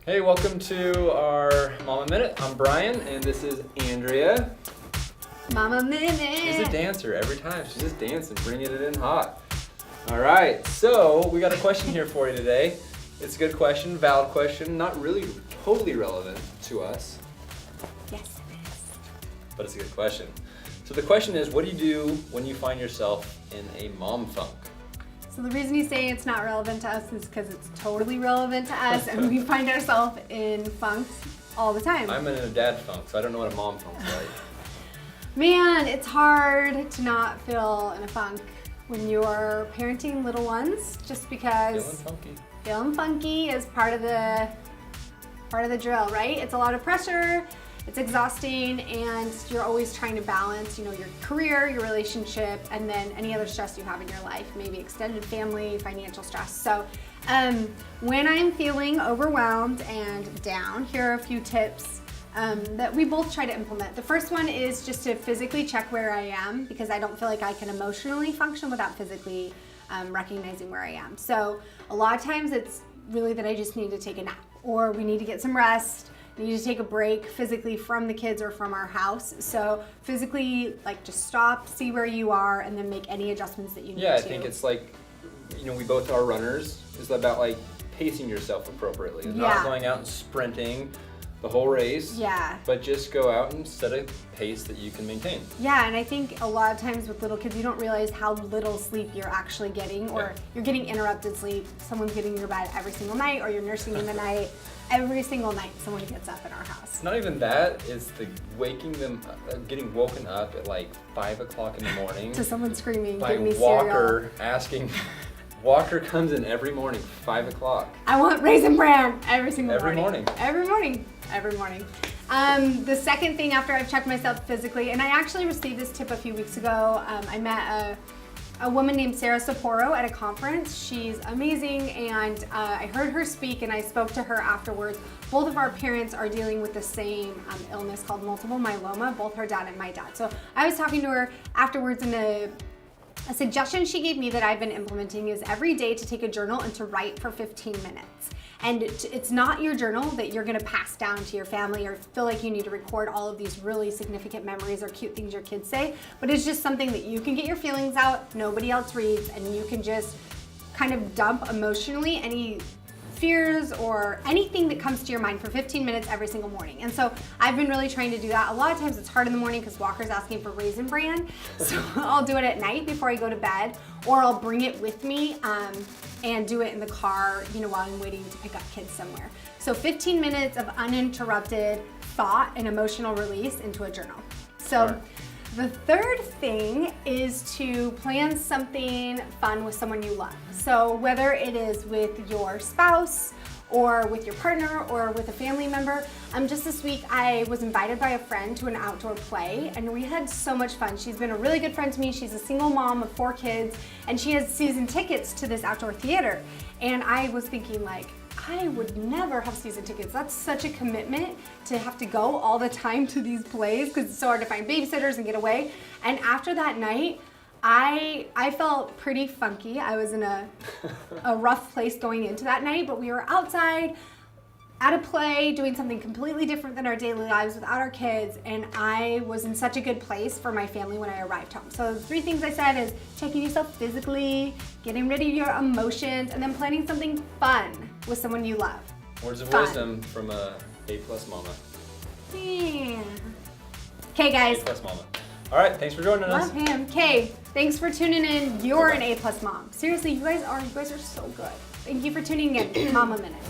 Hey, welcome to our Mama Minute. I'm Brian, and this is Andrea. Mama Minute. She's a dancer every time. She's just dancing, bringing it in hot. All right, so we got a question here for you today. It's a good question, valid question, not really totally relevant to us, Yes, it is. but it's a good question. So the question is, what do you do when you find yourself in a mom funk? So the reason you say it's not relevant to us is because it's totally relevant to us, and we find ourselves in funks all the time. I'm in a dad funk, so I don't know what a mom funk's like. Man, it's hard to not feel in a funk when you're parenting little ones, just because Feeling funky. feeling funky is part of the drill, right? It's a lot of pressure, it's exhausting, and you're always trying to balance, your career, your relationship, and then any other stress you have in your life, maybe extended family, financial stress. So when I'm feeling overwhelmed and down, here are a few tips that we both try to implement. The first one is just to physically check where I am, because I don't feel like I can emotionally function without physically recognizing where I am. So a lot of times it's really that I just need to take a nap, or we need to get some rest, need to take a break physically from the kids or from our house. So physically, just stop, see where you are, and then make any adjustments that you need to. Yeah, I think it's like, we both are runners. It's about pacing yourself appropriately. It's not going out and sprinting the whole race. Yeah. But just go out and set a pace that you can maintain. Yeah, and I think a lot of times with little kids, you don't realize how little sleep you're actually getting, or you're getting interrupted sleep. Someone's getting in your bed every single night, or you're nursing in the night. Every single night, someone gets up in our house. Not even that, it's the waking them, getting woken up at 5 o'clock in the morning. To someone screaming, by give me Walker cereal. asking. Walker comes in every morning, 5 o'clock. I want Raisin Bran every single Every morning. Every morning. Every morning. The second thing after I've checked myself physically, and I actually received this tip a few weeks ago. I met a woman named Sarah Sapporo at a conference. She's amazing, and I heard her speak, and I spoke to her afterwards. Both of our parents are dealing with the same illness called multiple myeloma, both her dad and my dad. So I was talking to her afterwards, and a suggestion she gave me that I've been implementing is every day to take a journal and to write for 15 minutes. And it's not your journal that you're gonna pass down to your family or feel like you need to record all of these really significant memories or cute things your kids say, but it's just something that you can get your feelings out, nobody else reads, and you can just kind of dump emotionally any fears or anything that comes to your mind for 15 minutes every single morning. And so I've been really trying to do that. A lot of times it's hard in the morning because Walker's asking for Raisin Bran. So I'll do it at night before I go to bed, or I'll bring it with me and do it in the car, while I'm waiting to pick up kids somewhere. So 15 minutes of uninterrupted thought and emotional release into a journal. So Sure. The third thing is to plan something fun with someone you love. So whether it is with your spouse or with your partner or with a family member. Just this week I was invited by a friend to an outdoor play, and we had so much fun. She's been a really good friend to me. She's a single mom of 4 kids, and she has season tickets to this outdoor theater. And I was thinking I would never have season tickets. That's such a commitment to have to go all the time to these plays because it's so hard to find babysitters and get away. And after that night, I felt pretty funky. I was in a rough place going into that night, but we were outside at a play doing something completely different than our daily lives without our kids, and I was in such a good place for my family when I arrived home. So the 3 things I said is checking yourself physically, getting rid of your emotions, and then planning something fun with someone you love. Words of Fun. wisdom from a A+ mama. Yeah. Okay, guys. A+ mama. All right, thanks for joining us. Love him. Okay, thanks for tuning in. You're an A+ mom. Seriously, you guys are so good. Thank you for tuning in. Mama Minute.